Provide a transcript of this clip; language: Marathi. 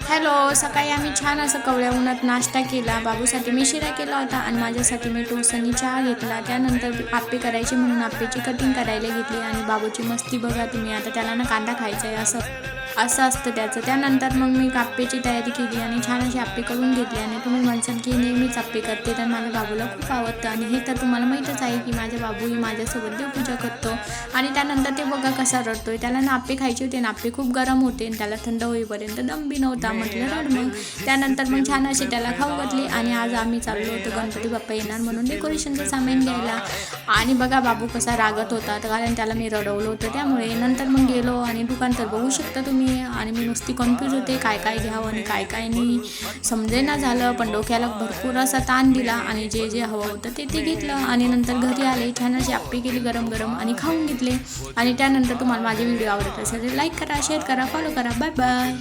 हॅलो, सकाळी आम्ही छान असं कवळ्या उन्हात नाश्ता केला. बाबूसाठी मी शिरा केला होता आणि माझ्यासाठी मी टोस्ट आणि चहा घेतला. त्यानंतर आप्पे करायचे म्हणून आप्पेची कटिंग करायला घेतली आणि बाबूची मस्ती बघा तुम्ही. आता त्याला ना कांदा खायचा आहे असं असं असतं त्याचं. त्यानंतर मग मी आप्पेची तयारी केली आणि छान असे आप्पे करून घेतले. आणि तुम्ही म्हणसाल की नेहमीच आप्पे करते, तर माझ्या बाबूला खूप आवडतं आणि हे तर तुम्हाला माहीतच आहे की माझ्या बाबूही माझ्यासोबत देवपूजा करतो. आणि त्यानंतर ते बघा कसा रडतोय. त्याला ना आप्पे खायचे होते आणि आप्पे खूप गरम होते आणि त्याला थंड होईपर्यंत दम बी नव्हता. म्हटलं रड मग. त्यानंतर मग छान असे त्याला खाऊ घातली आणि आज आम्ही चाललो होतो गणपती बाप्पा येणार म्हणून डेकोरेशनचं सामान घ्यायला. आणि बघा बाबू कसा रागत होता, कारण त्याला मी रडवलं होतं त्यामुळे. नंतर मग गेलो आणि दुकान तर बघू शकता तुम्ही. आणि मी नुसती कन्फ्यूज होते काय काय घ्यावं आणि काय काय नाही समजेना झालं. पण डोक्याला भरपूर असा ताण दिला आणि जे जे हवं होतं ते घेतलं. आणि नंतर घरी आले, छान असे आप्पे केली गरम गरम आणि खाऊन घेतले. आणि त्यानंतर तुम्हाला माझे व्हिडिओ आवडत असेल तर लाईक करा, शेअर करा, फॉलो करा. Bye bye.